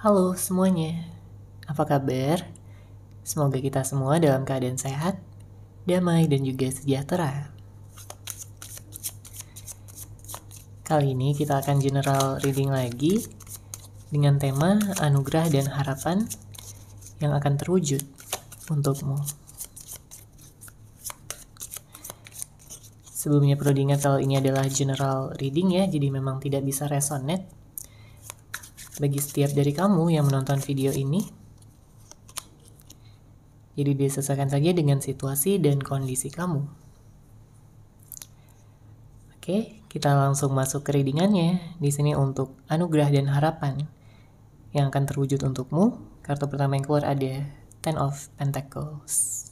Halo semuanya, apa kabar? Semoga kita semua dalam keadaan sehat, damai, dan juga sejahtera. Kali ini kita akan general reading lagi dengan tema anugerah dan harapan yang akan terwujud untukmu. Sebelumnya perlu diingat kalau ini adalah general reading ya, jadi memang tidak bisa resonate bagi setiap dari kamu yang menonton video ini. Jadi disesuaikan saja dengan situasi dan kondisi kamu. Oke, kita langsung masuk ke readingannya. Di sini untuk anugerah dan harapan yang akan terwujud untukmu. Kartu pertama yang keluar ada Ten of Pentacles.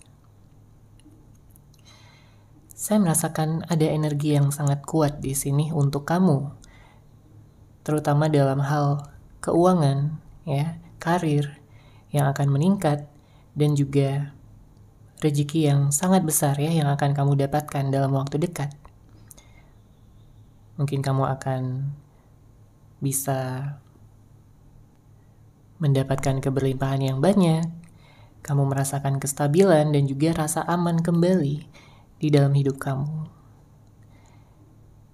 Saya merasakan ada energi yang sangat kuat di sini untuk kamu, terutama dalam hal keuangan, ya, karir yang akan meningkat, dan juga rezeki yang sangat besar ya yang akan kamu dapatkan dalam waktu dekat. Mungkin kamu akan bisa mendapatkan keberlimpahan yang banyak, kamu merasakan kestabilan dan juga rasa aman kembali di dalam hidup kamu.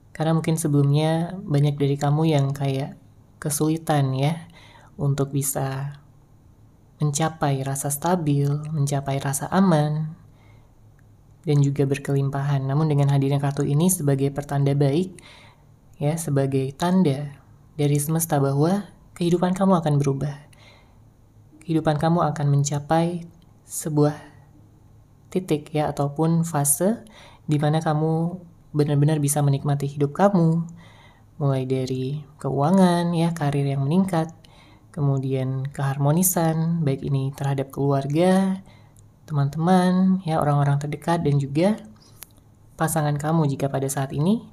Karena mungkin sebelumnya banyak dari kamu yang kayak kesulitan ya untuk bisa mencapai rasa stabil, mencapai rasa aman, dan juga berkelimpahan. Namun dengan hadirnya kartu ini sebagai pertanda baik, ya, sebagai tanda dari semesta bahwa kehidupan kamu akan berubah. Kehidupan kamu akan mencapai sebuah titik ya ataupun fase di mana kamu benar-benar bisa menikmati hidup kamu, mulai dari keuangan ya, karir yang meningkat, kemudian keharmonisan baik ini terhadap keluarga, teman-teman ya, orang-orang terdekat, dan juga pasangan kamu jika pada saat ini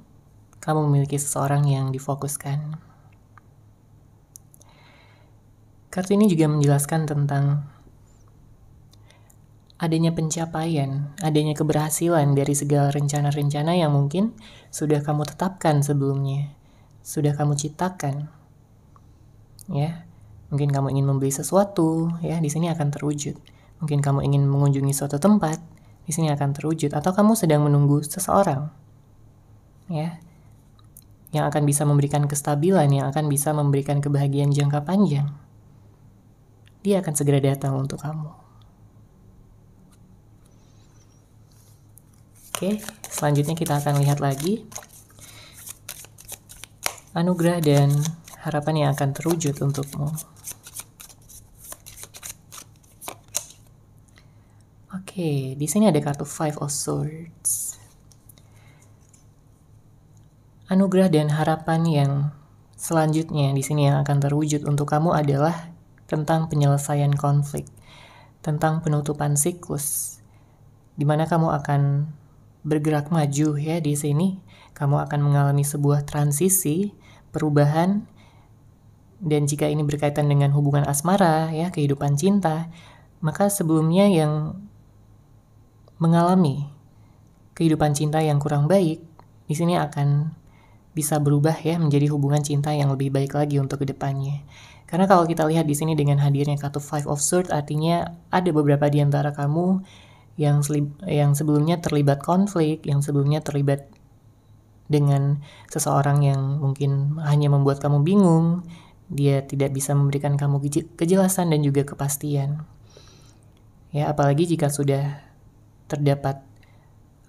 kamu memiliki seseorang yang difokuskan. Kartu ini juga menjelaskan tentang adanya pencapaian, adanya keberhasilan dari segala rencana-rencana yang mungkin sudah kamu tetapkan sebelumnya, sudah kamu ciptakan. Ya, mungkin kamu ingin membeli sesuatu, ya, di sini akan terwujud. Mungkin kamu ingin mengunjungi suatu tempat, di sini akan terwujud. Atau kamu sedang menunggu seseorang, ya, yang akan bisa memberikan kestabilan, yang akan bisa memberikan kebahagiaan jangka panjang. Dia akan segera datang untuk kamu. Oke, selanjutnya kita akan lihat lagi anugerah dan harapan yang akan terwujud untukmu. Oke, di sini ada kartu Five of Swords. Anugerah dan harapan yang selanjutnya di sini yang akan terwujud untuk kamu adalah tentang penyelesaian konflik, tentang penutupan siklus, di mana kamu akan bergerak maju ya di sini. Kamu akan mengalami sebuah transisi, perubahan, dan jika ini berkaitan dengan hubungan asmara ya, kehidupan cinta, maka sebelumnya yang mengalami kehidupan cinta yang kurang baik, di sini akan bisa berubah ya menjadi hubungan cinta yang lebih baik lagi untuk kedepannya. Karena kalau kita lihat di sini dengan hadirnya kartu Five of Swords, artinya ada beberapa di antara kamu yang sebelumnya terlibat konflik, yang sebelumnya terlibat dengan seseorang yang mungkin hanya membuat kamu bingung, dia tidak bisa memberikan kamu kejelasan dan juga kepastian. Ya, apalagi jika sudah terdapat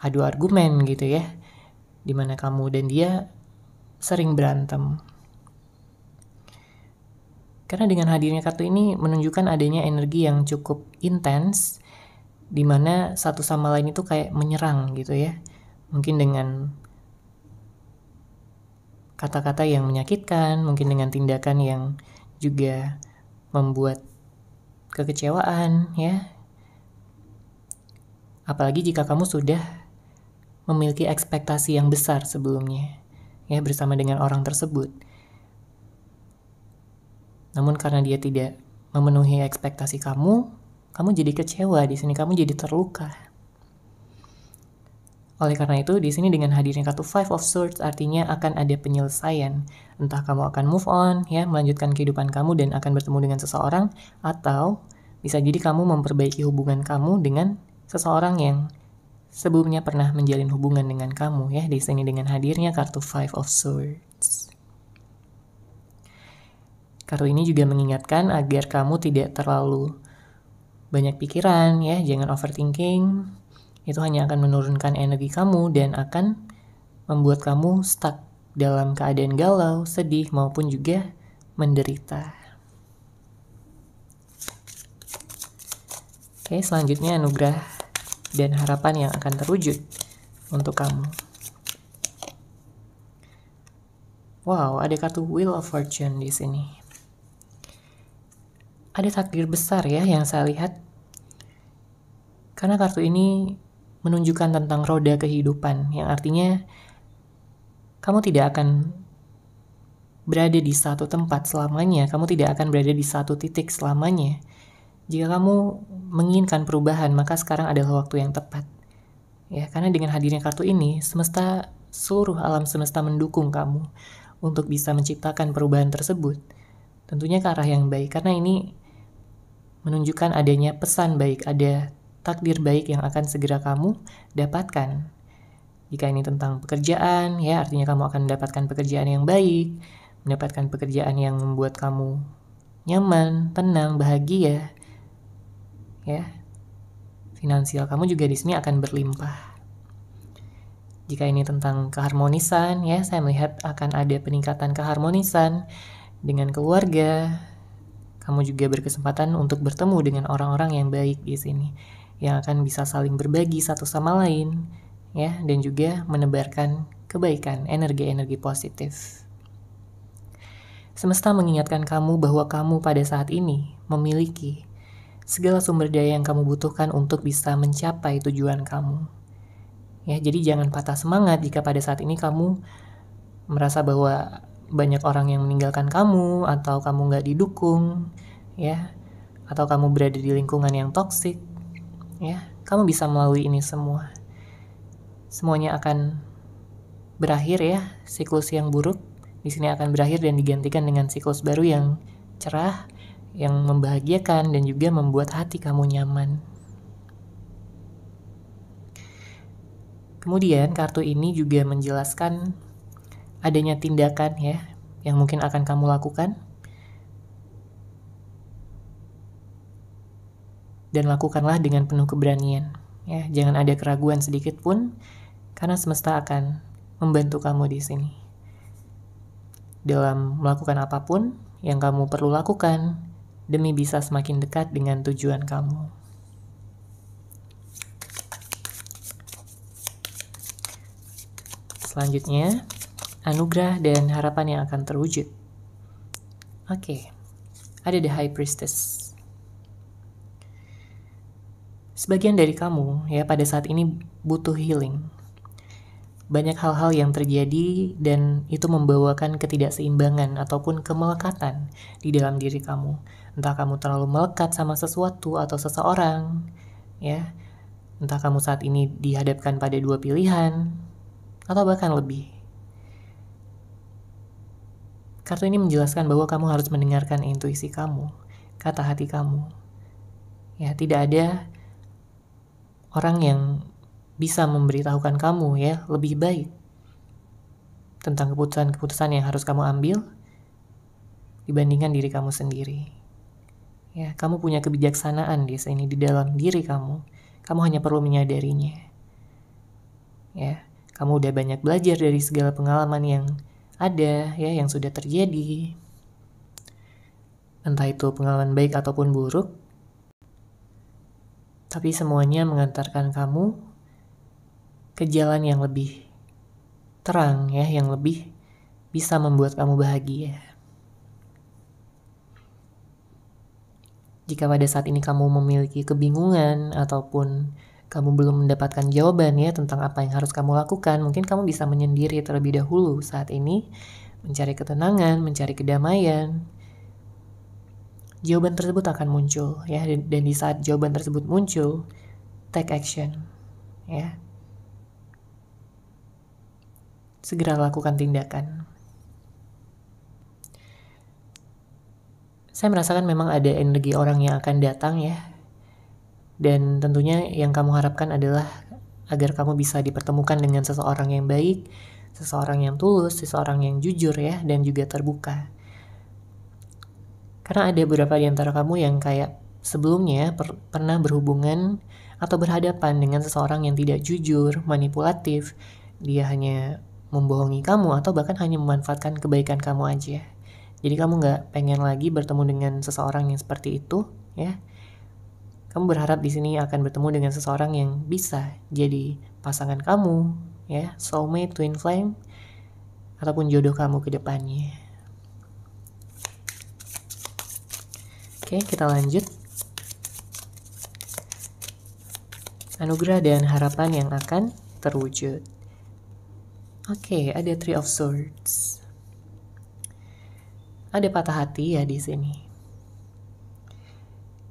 adu argumen gitu ya, dimana kamu dan dia sering berantem. Karena dengan hadirnya kartu ini menunjukkan adanya energi yang cukup intens, di mana satu sama lain itu kayak menyerang gitu ya. Mungkin dengan kata-kata yang menyakitkan, mungkin dengan tindakan yang juga membuat kekecewaan ya. Apalagi jika kamu sudah memiliki ekspektasi yang besar sebelumnya ya bersama dengan orang tersebut. Namun karena dia tidak memenuhi ekspektasi kamu jadi kecewa di sini, kamu jadi terluka. Oleh karena itu, di sini dengan hadirnya kartu Five of Swords artinya akan ada penyelesaian. Entah kamu akan move on, ya, melanjutkan kehidupan kamu dan akan bertemu dengan seseorang, atau bisa jadi kamu memperbaiki hubungan kamu dengan seseorang yang sebelumnya pernah menjalin hubungan dengan kamu, ya. Di sini dengan hadirnya kartu Five of Swords. Kartu ini juga mengingatkan agar kamu tidak terlalu banyak pikiran, ya, jangan overthinking. Itu hanya akan menurunkan energi kamu dan akan membuat kamu stuck dalam keadaan galau, sedih, maupun juga menderita. Oke, selanjutnya anugerah dan harapan yang akan terwujud untuk kamu. Wow, ada kartu Wheel of Fortune di sini. Ada takdir besar ya yang saya lihat. Karena kartu ini menunjukkan tentang roda kehidupan, yang artinya kamu tidak akan berada di satu tempat selamanya, kamu tidak akan berada di satu titik selamanya. Jika kamu menginginkan perubahan, maka sekarang adalah waktu yang tepat. Ya, karena dengan hadirnya kartu ini, seluruh alam semesta mendukung kamu untuk bisa menciptakan perubahan tersebut. Tentunya ke arah yang baik, karena ini menunjukkan adanya pesan baik, ada takdir baik yang akan segera kamu dapatkan. Jika ini tentang pekerjaan, ya artinya kamu akan mendapatkan pekerjaan yang baik, mendapatkan pekerjaan yang membuat kamu nyaman, tenang, bahagia. Ya. Finansial kamu juga di sini akan berlimpah. Jika ini tentang keharmonisan, ya saya melihat akan ada peningkatan keharmonisan dengan keluarga. Kamu juga berkesempatan untuk bertemu dengan orang-orang yang baik di sini, yang akan bisa saling berbagi satu sama lain, ya, dan juga menebarkan kebaikan, energi-energi positif. Semesta mengingatkan kamu bahwa kamu pada saat ini memiliki segala sumber daya yang kamu butuhkan untuk bisa mencapai tujuan kamu. Ya, jadi jangan patah semangat jika pada saat ini kamu merasa bahwa banyak orang yang meninggalkan kamu, atau kamu nggak didukung, ya, atau kamu berada di lingkungan yang toksik, ya. Kamu bisa melalui ini semua. Semuanya akan berakhir, ya. Siklus yang buruk di sini akan berakhir dan digantikan dengan siklus baru yang cerah, yang membahagiakan dan juga membuat hati kamu nyaman. Kemudian kartu ini juga menjelaskan adanya tindakan, ya, yang mungkin akan kamu lakukan, dan lakukanlah dengan penuh keberanian, ya. Jangan ada keraguan sedikit pun, karena semesta akan membantu kamu di sini dalam melakukan apapun yang kamu perlu lakukan demi bisa semakin dekat dengan tujuan kamu. Selanjutnya, anugerah dan harapan yang akan terwujud. Oke, ada The High Priestess. Sebagian dari kamu, ya, pada saat ini butuh healing. Banyak hal-hal yang terjadi dan itu membawakan ketidakseimbangan ataupun kemelekatan di dalam diri kamu. Entah kamu terlalu melekat sama sesuatu atau seseorang, ya. Entah kamu saat ini dihadapkan pada dua pilihan, atau bahkan lebih. Kartu ini menjelaskan bahwa kamu harus mendengarkan intuisi kamu, kata hati kamu. Ya, tidak ada orang yang bisa memberitahukan kamu, ya, lebih baik tentang keputusan-keputusan yang harus kamu ambil dibandingkan diri kamu sendiri. Ya, kamu punya kebijaksanaan di sini di dalam diri kamu. Kamu hanya perlu menyadarinya. Ya, kamu udah banyak belajar dari segala pengalaman yang ada, ya, yang sudah terjadi. Entah itu pengalaman baik ataupun buruk. Tapi semuanya mengantarkan kamu ke jalan yang lebih terang, ya, yang lebih bisa membuat kamu bahagia. Jika pada saat ini kamu memiliki kebingungan ataupun kamu belum mendapatkan jawaban, ya, tentang apa yang harus kamu lakukan, mungkin kamu bisa menyendiri terlebih dahulu saat ini, mencari ketenangan, mencari kedamaian. Jawaban tersebut akan muncul, ya, dan di saat jawaban tersebut muncul, take action, ya. segera lakukan tindakan. Saya merasakan memang ada energi orang yang akan datang ya. Dan tentunya yang kamu harapkan adalah agar kamu bisa dipertemukan dengan seseorang yang baik, seseorang yang tulus, seseorang yang jujur ya, dan juga terbuka. Karena ada beberapa di antara kamu yang kayak sebelumnya pernah berhubungan atau berhadapan dengan seseorang yang tidak jujur, manipulatif. Dia hanya membohongi kamu atau bahkan hanya memanfaatkan kebaikan kamu aja. Jadi kamu nggak pengen lagi bertemu dengan seseorang yang seperti itu, ya. Kamu berharap di sini akan bertemu dengan seseorang yang bisa jadi pasangan kamu, ya, soulmate, twin flame, ataupun jodoh kamu ke depannya. Oke, kita lanjut. Anugerah dan harapan yang akan terwujud. Oke, ada Three of Swords. Ada patah hati ya di sini.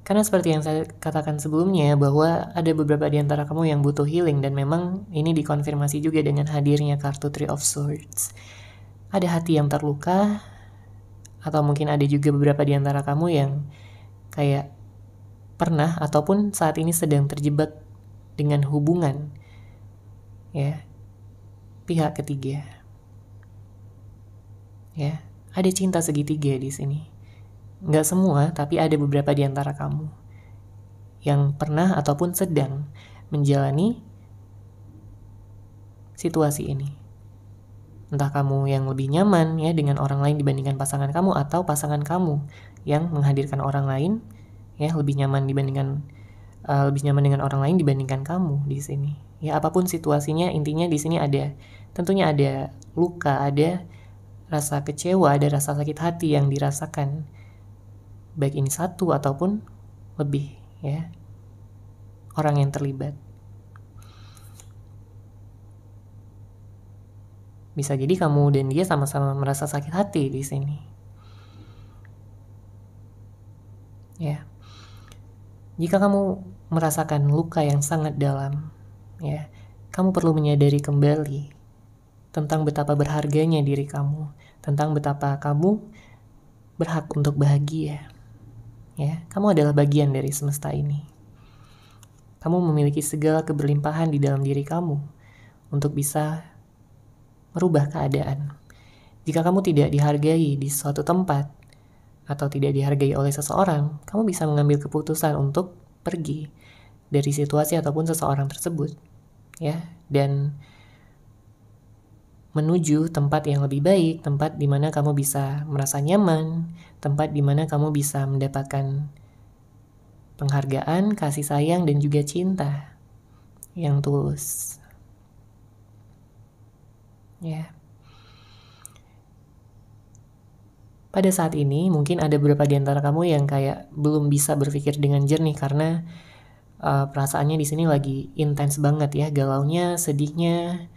Karena seperti yang saya katakan sebelumnya, bahwa ada beberapa di antara kamu yang butuh healing, dan memang ini dikonfirmasi juga dengan hadirnya kartu Three of Swords. Ada hati yang terluka, atau mungkin ada juga beberapa di antara kamu yang kayak pernah ataupun saat ini sedang terjebak dengan hubungan ya pihak ketiga. Ya, ada cinta segitiga di sini. Nggak semua, tapi ada beberapa di antara kamu yang pernah ataupun sedang menjalani situasi ini. Entah kamu yang lebih nyaman ya dengan orang lain dibandingkan pasangan kamu, atau pasangan kamu yang menghadirkan orang lain ya lebih nyaman dengan orang lain dibandingkan kamu di sini. Ya, apapun situasinya, intinya di sini tentunya ada luka, ada rasa kecewa, ada rasa sakit hati yang dirasakan, baik ini satu ataupun lebih ya orang yang terlibat. Bisa jadi kamu dan dia sama-sama merasa sakit hati di sini. Ya. Jika kamu merasakan luka yang sangat dalam, ya, kamu perlu menyadari kembali tentang betapa berharganya diri kamu, tentang betapa kamu berhak untuk bahagia. Ya, kamu adalah bagian dari semesta ini. Kamu memiliki segala keberlimpahan di dalam diri kamu untuk bisa merubah keadaan. Jika kamu tidak dihargai di suatu tempat atau tidak dihargai oleh seseorang, kamu bisa mengambil keputusan untuk pergi dari situasi ataupun seseorang tersebut, ya, dan menuju tempat yang lebih baik, tempat di mana kamu bisa merasa nyaman, tempat di mana kamu bisa mendapatkan penghargaan, kasih sayang, dan juga cinta yang tulus. Ya. Pada saat ini mungkin ada beberapa di antara kamu yang kayak belum bisa berpikir dengan jernih karena perasaannya di sini lagi intens banget ya, galaunya, sedihnya,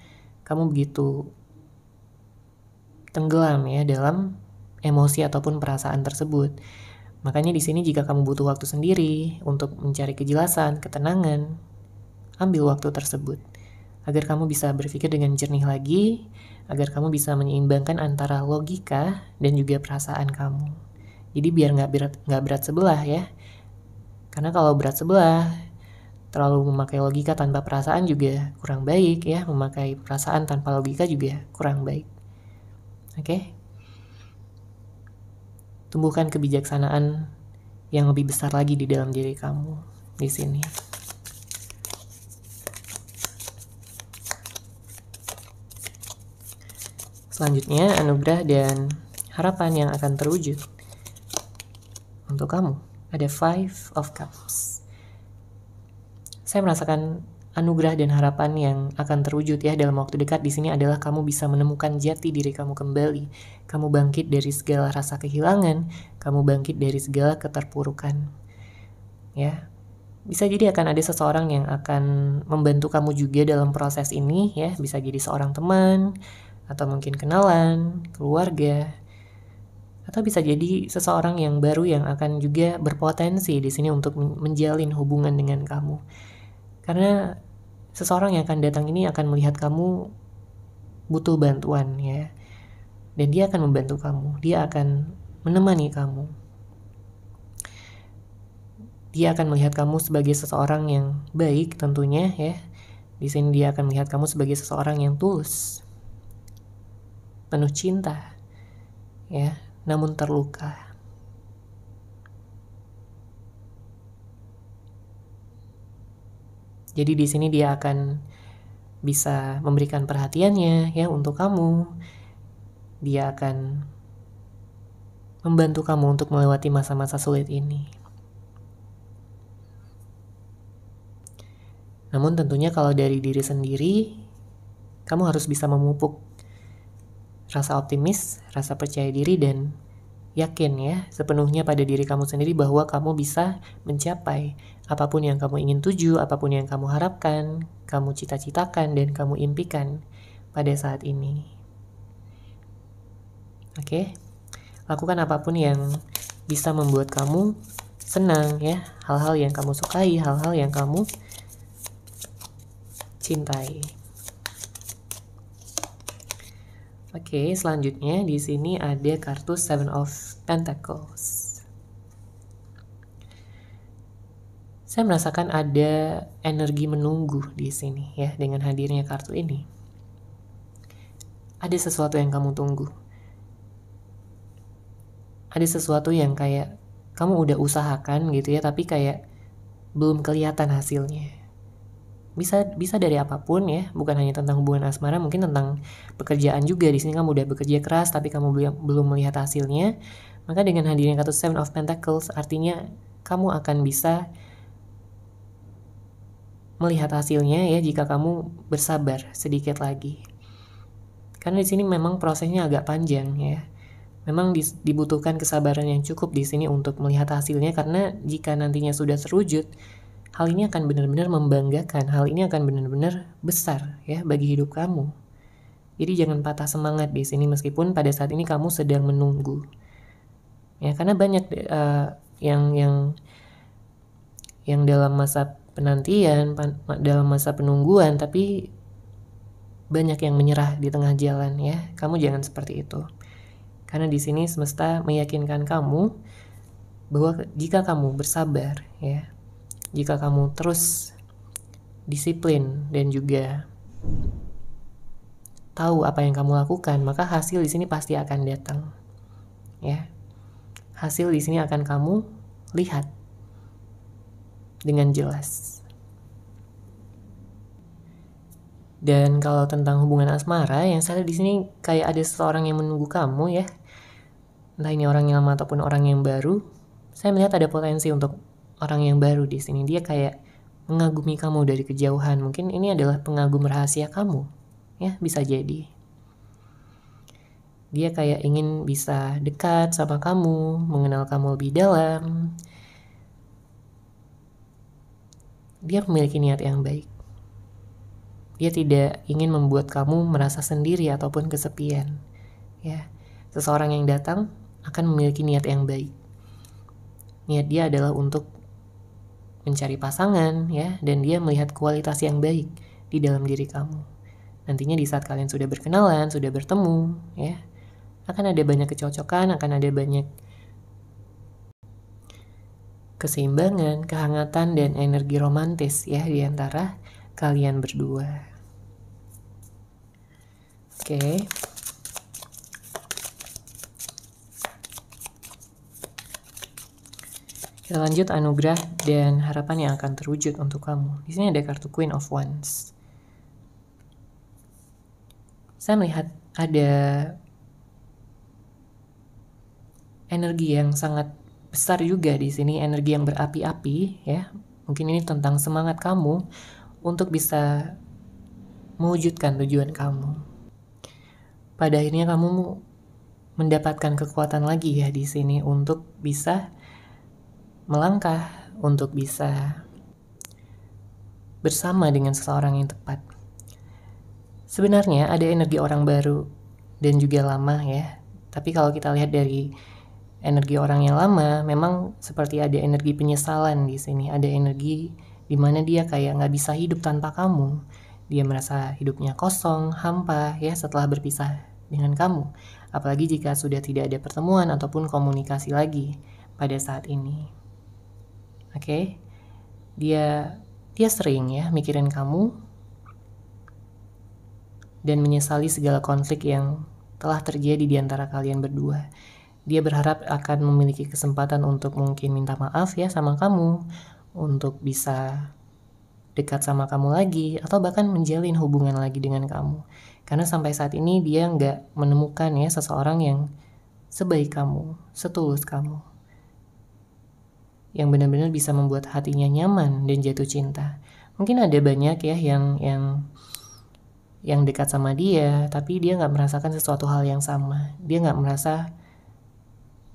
kamu begitu tenggelam ya dalam emosi ataupun perasaan tersebut. Makanya di sini jika kamu butuh waktu sendiri untuk mencari kejelasan, ketenangan, ambil waktu tersebut agar kamu bisa berpikir dengan jernih lagi, agar kamu bisa menyeimbangkan antara logika dan juga perasaan kamu. Jadi biar nggak berat sebelah ya. Karena kalau berat sebelah, terlalu memakai logika tanpa perasaan juga kurang baik ya. Memakai perasaan tanpa logika juga kurang baik. Oke? Tumbuhkan kebijaksanaan yang lebih besar lagi di dalam diri kamu di sini. Selanjutnya, anugerah dan harapan yang akan terwujud untuk kamu. Ada Five of Cups. Saya merasakan anugerah dan harapan yang akan terwujud ya dalam waktu dekat di sini adalah kamu bisa menemukan jati diri kamu kembali. Kamu bangkit dari segala rasa kehilangan, kamu bangkit dari segala keterpurukan. Ya. Bisa jadi akan ada seseorang yang akan membantu kamu juga dalam proses ini ya, bisa jadi seorang teman atau mungkin kenalan, keluarga. Atau bisa jadi seseorang yang baru yang akan juga berpotensi di sini untuk menjalin hubungan dengan kamu. Karena seseorang yang akan datang ini akan melihat kamu butuh bantuan ya. Dan dia akan membantu kamu, dia akan menemani kamu. Dia akan melihat kamu sebagai seseorang yang baik tentunya ya. Di sini dia akan melihat kamu sebagai seseorang yang tulus, penuh cinta, ya, namun terluka. Jadi di sini dia akan bisa memberikan perhatiannya ya untuk kamu. Dia akan membantu kamu untuk melewati masa-masa sulit ini. Namun tentunya kalau dari diri sendiri, kamu harus bisa memupuk rasa optimis, rasa percaya diri, dan yakin ya sepenuhnya pada diri kamu sendiri bahwa kamu bisa mencapai apapun yang kamu ingin tuju, apapun yang kamu harapkan, kamu cita-citakan, dan kamu impikan pada saat ini. Oke? Lakukan apapun yang bisa membuat kamu senang ya, hal-hal yang kamu sukai, hal-hal yang kamu cintai. Oke, selanjutnya di sini ada kartu Seven of Pentacles. Saya merasakan ada energi menunggu di sini ya dengan hadirnya kartu ini. Ada sesuatu yang kamu tunggu. Ada sesuatu yang kayak kamu udah usahakan gitu ya, tapi kayak belum kelihatan hasilnya. Bisa dari apapun ya, bukan hanya tentang hubungan asmara, mungkin tentang pekerjaan juga. Di sini kamu udah bekerja keras tapi kamu belum melihat hasilnya. Maka dengan hadirnya kartu Seven of Pentacles artinya kamu akan bisa melihat hasilnya ya jika kamu bersabar sedikit lagi. Karena di sini memang prosesnya agak panjang ya. Memang dibutuhkan kesabaran yang cukup di sini untuk melihat hasilnya, karena jika nantinya sudah terwujud, hal ini akan benar-benar membanggakan, hal ini akan benar-benar besar ya bagi hidup kamu. Jadi jangan patah semangat di sini meskipun pada saat ini kamu sedang menunggu. Ya, karena banyak yang dalam masa penantian, dalam masa penungguan, tapi banyak yang menyerah di tengah jalan ya. Kamu jangan seperti itu. Karena di sini semesta meyakinkan kamu bahwa jika kamu bersabar ya, jika kamu terus disiplin dan juga tahu apa yang kamu lakukan, maka hasil di sini pasti akan datang. Ya. Hasil di sini akan kamu lihat dengan jelas. Dan kalau tentang hubungan asmara, yang saya lihat di sini kayak ada seseorang yang menunggu kamu ya. Entah ini orang yang lama ataupun orang yang baru. Saya melihat ada potensi untuk orang yang baru di sini. Dia kayak mengagumi kamu dari kejauhan. Mungkin ini adalah pengagum rahasia kamu. Ya, bisa jadi. Dia kayak ingin bisa dekat sama kamu, mengenal kamu lebih dalam. Dia memiliki niat yang baik. Dia tidak ingin membuat kamu merasa sendiri ataupun kesepian. Ya, seseorang yang datang akan memiliki niat yang baik. Niat dia adalah untuk mencari pasangan ya, dan dia melihat kualitas yang baik di dalam diri kamu. Nantinya di saat kalian sudah berkenalan, sudah bertemu ya, akan ada banyak kecocokan, akan ada banyak keseimbangan, kehangatan, dan energi romantis ya di antara kalian berdua. Oke. Kita lanjut anugerah dan harapan yang akan terwujud untuk kamu. Di sini ada kartu Queen of Wands. Saya melihat ada energi yang sangat besar juga di sini, energi yang berapi-api ya. Mungkin ini tentang semangat kamu untuk bisa mewujudkan tujuan kamu. Pada akhirnya kamu mendapatkan kekuatan lagi ya di sini untuk bisa melangkah, untuk bisa bersama dengan seseorang yang tepat. Sebenarnya ada energi orang baru dan juga lama ya. Tapi kalau kita lihat dari energi orang yang lama, memang seperti ada energi penyesalan di sini. Ada energi di mana dia kayak nggak bisa hidup tanpa kamu. Dia merasa hidupnya kosong, hampa ya setelah berpisah dengan kamu. Apalagi jika sudah tidak ada pertemuan ataupun komunikasi lagi pada saat ini. Oke? Dia sering ya mikirin kamu dan menyesali segala konflik yang telah terjadi di antara kalian berdua. Dia berharap akan memiliki kesempatan untuk mungkin minta maaf ya sama kamu, untuk bisa dekat sama kamu lagi, atau bahkan menjalin hubungan lagi dengan kamu. Karena sampai saat ini dia nggak menemukan ya seseorang yang sebaik kamu, setulus kamu, yang benar-benar bisa membuat hatinya nyaman dan jatuh cinta. Mungkin ada banyak ya yang dekat sama dia, tapi dia nggak merasakan sesuatu hal yang sama. Dia nggak merasa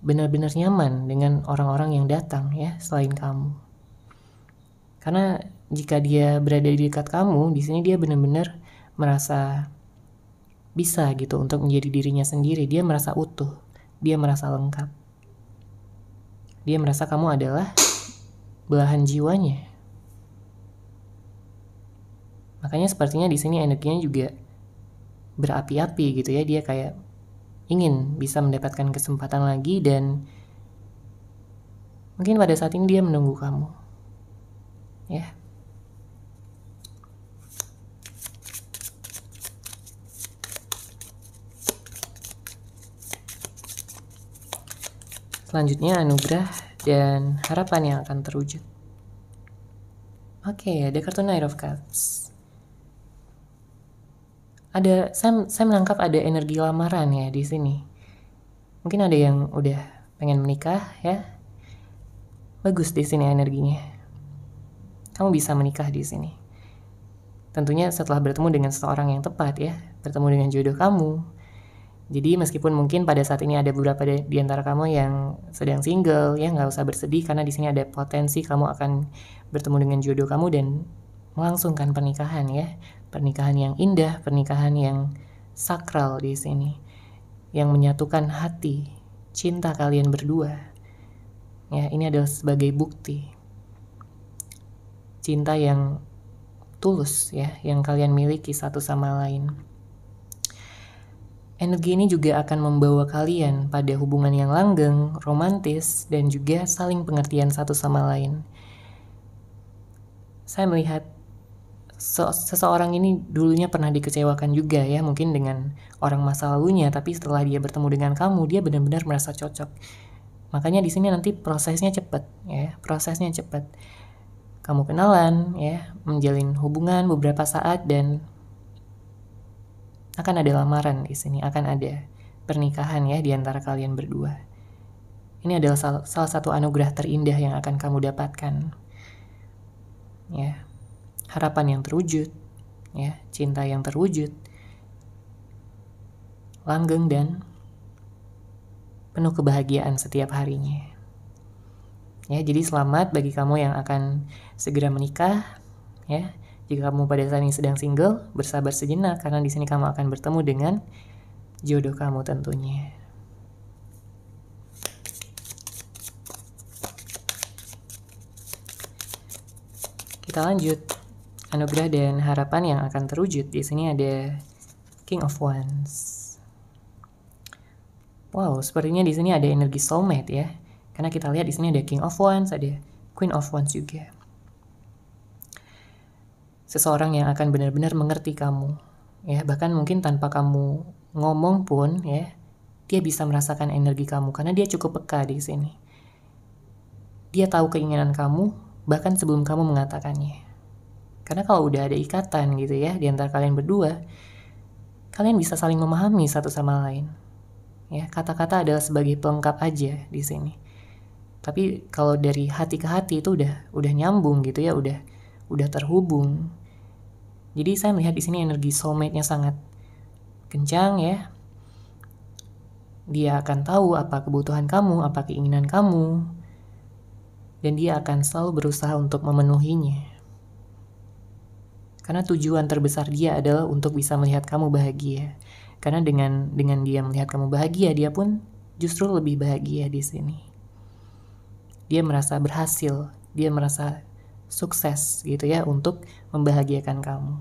benar-benar nyaman dengan orang-orang yang datang ya selain kamu. Karena jika dia berada di dekat kamu, di sini dia benar-benar merasa bisa gitu untuk menjadi dirinya sendiri. Dia merasa utuh, dia merasa lengkap. Dia merasa kamu adalah belahan jiwanya. Makanya sepertinya di sini energinya juga berapi-api gitu ya. Dia kayak ingin bisa mendapatkan kesempatan lagi dan mungkin pada saat ini dia menunggu kamu. Ya. Selanjutnya anugerah dan harapan yang akan terwujud. Oke, ada kartu Knight of Cups. Saya menangkap ada energi lamaran ya di sini. Mungkin ada yang udah pengen menikah ya. Bagus di sini energinya. Kamu bisa menikah di sini. Tentunya setelah bertemu dengan seseorang yang tepat ya, bertemu dengan jodoh kamu. Jadi meskipun mungkin pada saat ini ada beberapa di antara kamu yang sedang single, ya nggak usah bersedih karena di sini ada potensi kamu akan bertemu dengan jodoh kamu dan melangsungkan pernikahan ya, pernikahan yang indah, pernikahan yang sakral di sini, yang menyatukan hati, cinta kalian berdua. Ya, ini adalah sebagai bukti cinta yang tulus ya, yang kalian miliki satu sama lain. Energi ini juga akan membawa kalian pada hubungan yang langgeng, romantis, dan juga saling pengertian satu sama lain. Saya melihat seseorang ini dulunya pernah dikecewakan juga ya, mungkin dengan orang masa lalunya, tapi setelah dia bertemu dengan kamu, dia benar-benar merasa cocok. Makanya di sini nanti prosesnya cepat ya, prosesnya cepat. Kamu kenalan ya, menjalin hubungan beberapa saat dan akan ada lamaran di sini, akan ada pernikahan ya di antara kalian berdua. Ini adalah salah satu anugerah terindah yang akan kamu dapatkan. Ya. Harapan yang terwujud, ya, cinta yang terwujud. Langgeng dan penuh kebahagiaan setiap harinya. Ya, jadi selamat bagi kamu yang akan segera menikah, ya. Jika kamu pada saat ini sedang single, bersabar sejenak karena di sini kamu akan bertemu dengan jodoh kamu tentunya. Kita lanjut. Anugerah dan harapan yang akan terwujud. Di sini ada King of Wands. Wow, sepertinya di sini ada energi soulmate ya. Karena kita lihat di sini ada King of Wands, ada Queen of Wands juga. Seseorang yang akan benar-benar mengerti kamu, ya, bahkan mungkin tanpa kamu ngomong pun, ya, dia bisa merasakan energi kamu karena dia cukup peka di sini. Dia tahu keinginan kamu bahkan sebelum kamu mengatakannya. Karena kalau udah ada ikatan gitu ya di antara kalian berdua, kalian bisa saling memahami satu sama lain. Ya, kata-kata adalah sebagai pelengkap aja di sini. Tapi kalau dari hati ke hati itu udah nyambung gitu ya, udah terhubung. Jadi saya melihat di sini energi soulmate-nya sangat kencang ya. Dia akan tahu apa kebutuhan kamu, apa keinginan kamu, dan dia akan selalu berusaha untuk memenuhinya. Karena tujuan terbesar dia adalah untuk bisa melihat kamu bahagia. Karena dengan dia melihat kamu bahagia, dia pun justru lebih bahagia di sini. Dia merasa berhasil, dia merasa sukses gitu ya untuk membahagiakan kamu.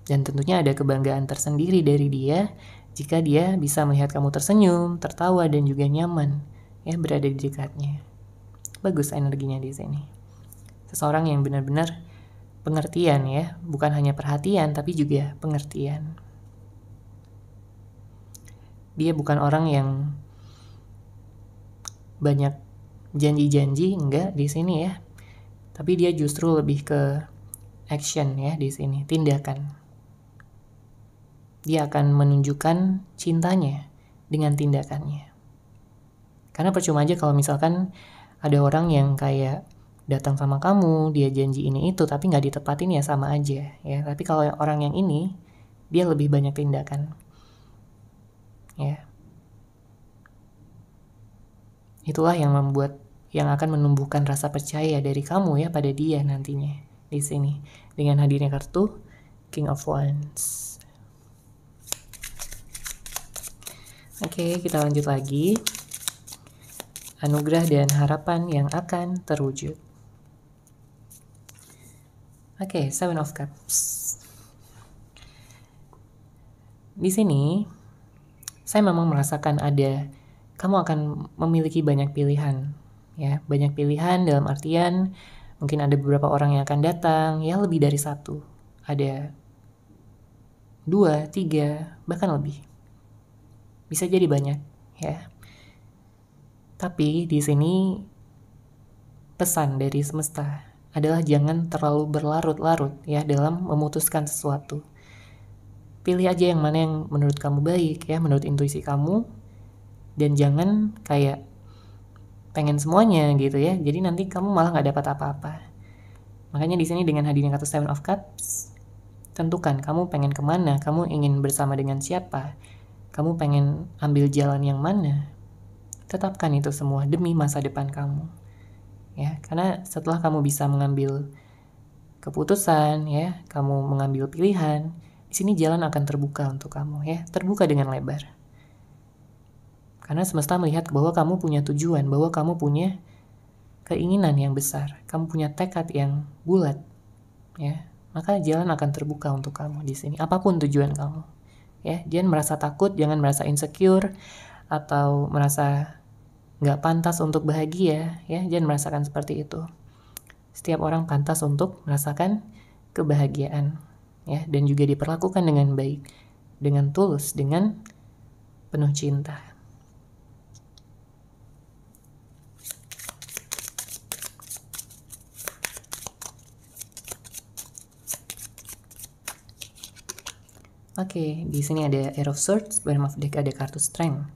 Dan tentunya ada kebanggaan tersendiri dari dia jika dia bisa melihat kamu tersenyum, tertawa, dan juga nyaman ya berada di dekatnya. Bagus energinya di sini. Seseorang yang benar-benar pengertian ya, bukan hanya perhatian tapi juga pengertian. Dia bukan orang yang banyak janji-janji, enggak di sini ya. Tapi dia justru lebih ke action ya di sini, tindakan. Dia akan menunjukkan cintanya dengan tindakannya. Karena percuma aja kalau misalkan ada orang yang kayak datang sama kamu, dia janji ini itu, tapi nggak ditepatin ya sama aja ya. Tapi kalau orang yang ini, dia lebih banyak tindakan. Ya. Itulah yang akan menumbuhkan rasa percaya dari kamu ya pada dia nantinya di sini dengan hadirnya kartu King of Wands. Oke, kita lanjut lagi. Anugerah dan harapan yang akan terwujud. Oke, Seven of Cups. Di sini, saya memang merasakan kamu akan memiliki banyak pilihan. Ya, banyak pilihan dalam artian mungkin ada beberapa orang yang akan datang, ya lebih dari satu. Ada 2, 3, bahkan lebih. Bisa jadi banyak, ya. Tapi di sini pesan dari semesta adalah jangan terlalu berlarut-larut ya dalam memutuskan sesuatu. Pilih aja yang mana yang menurut kamu baik ya, menurut intuisi kamu, dan jangan kayak pengen semuanya gitu ya. Jadi nanti kamu malah nggak dapat apa-apa. Makanya di sini dengan hadirnya kartu Seven of Cups, tentukan kamu pengen kemana, kamu ingin bersama dengan siapa, kamu pengen ambil jalan yang mana. Tetapkan itu semua demi masa depan kamu. Ya, karena setelah kamu bisa mengambil keputusan, ya, kamu mengambil pilihan, di sini jalan akan terbuka untuk kamu, ya, terbuka dengan lebar. Karena semesta melihat bahwa kamu punya tujuan, bahwa kamu punya keinginan yang besar, kamu punya tekad yang bulat, ya, maka jalan akan terbuka untuk kamu di sini. Apapun tujuan kamu, ya, jangan merasa takut, jangan merasa insecure atau merasa nggak pantas untuk bahagia, ya, jangan merasakan seperti itu. Setiap orang pantas untuk merasakan kebahagiaan, ya, dan juga diperlakukan dengan baik, dengan tulus, dengan penuh cinta. Oke, di sini ada Air of Swords, bottom of deck ada kartu Strength.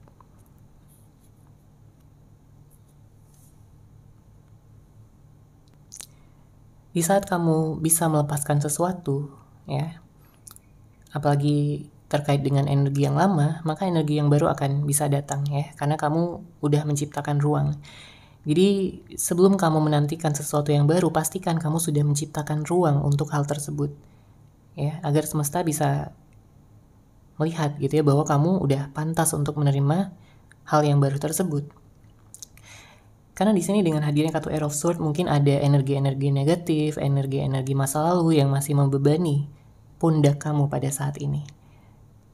Di saat kamu bisa melepaskan sesuatu, ya, apalagi terkait dengan energi yang lama, maka energi yang baru akan bisa datang, ya, karena kamu udah menciptakan ruang. Jadi sebelum kamu menantikan sesuatu yang baru, pastikan kamu sudah menciptakan ruang untuk hal tersebut, ya, agar semesta bisa melihat gitu ya bahwa kamu udah pantas untuk menerima hal yang baru tersebut. Karena di sini dengan hadirnya kartu Air of Swords mungkin ada energi-energi negatif, energi-energi masa lalu yang masih membebani pundak kamu pada saat ini.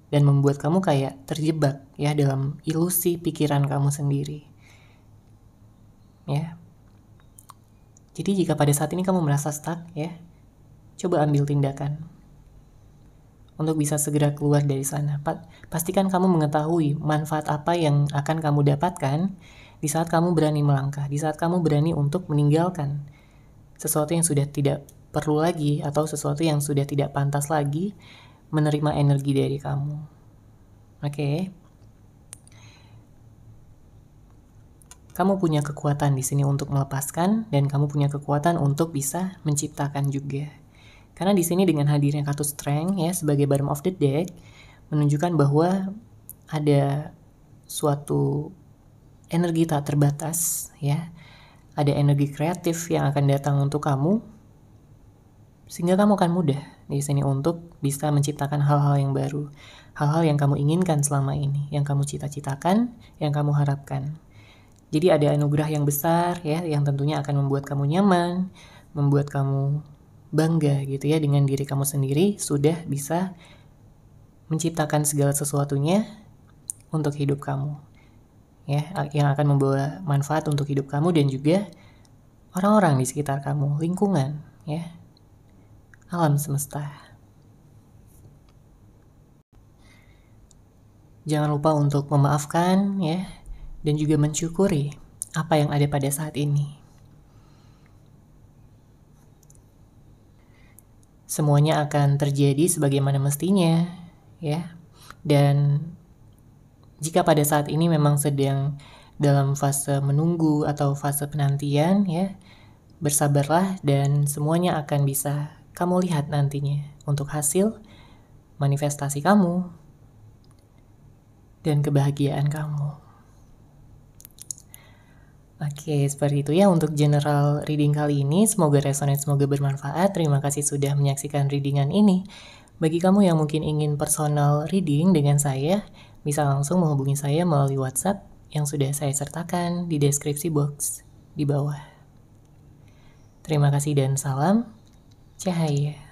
Dan membuat kamu kayak terjebak ya dalam ilusi pikiran kamu sendiri. Ya. Jadi jika pada saat ini kamu merasa stuck ya, coba ambil tindakan untuk bisa segera keluar dari sana. Pastikan kamu mengetahui manfaat apa yang akan kamu dapatkan di saat kamu berani melangkah, di saat kamu berani untuk meninggalkan sesuatu yang sudah tidak perlu lagi atau sesuatu yang sudah tidak pantas lagi menerima energi dari kamu. Oke. Kamu punya kekuatan di sini untuk melepaskan dan kamu punya kekuatan untuk bisa menciptakan juga. Karena di sini dengan hadirnya kartu Strength ya sebagai bottom of the deck menunjukkan bahwa ada suatu energi tak terbatas ya. Ada energi kreatif yang akan datang untuk kamu sehingga kamu akan mudah di sini untuk bisa menciptakan hal-hal yang baru, hal-hal yang kamu inginkan selama ini, yang kamu cita-citakan, yang kamu harapkan. Jadi ada anugerah yang besar ya yang tentunya akan membuat kamu nyaman, membuat kamu bangga gitu ya dengan diri kamu sendiri sudah bisa menciptakan segala sesuatunya untuk hidup kamu. Ya, yang akan membawa manfaat untuk hidup kamu dan juga orang-orang di sekitar kamu, lingkungan, ya. Alam semesta. Jangan lupa untuk memaafkan ya, dan juga mensyukuri apa yang ada pada saat ini. Semuanya akan terjadi sebagaimana mestinya, ya. Dan jika pada saat ini memang sedang dalam fase menunggu atau fase penantian, ya, bersabarlah dan semuanya akan bisa kamu lihat nantinya untuk hasil manifestasi kamu dan kebahagiaan kamu. Oke, seperti itu ya untuk general reading kali ini. Semoga resonate, semoga bermanfaat. Terima kasih sudah menyaksikan readingan ini. Bagi kamu yang mungkin ingin personal reading dengan saya, bisa langsung menghubungi saya melalui WhatsApp yang sudah saya sertakan di deskripsi box di bawah. Terima kasih dan salam cahaya.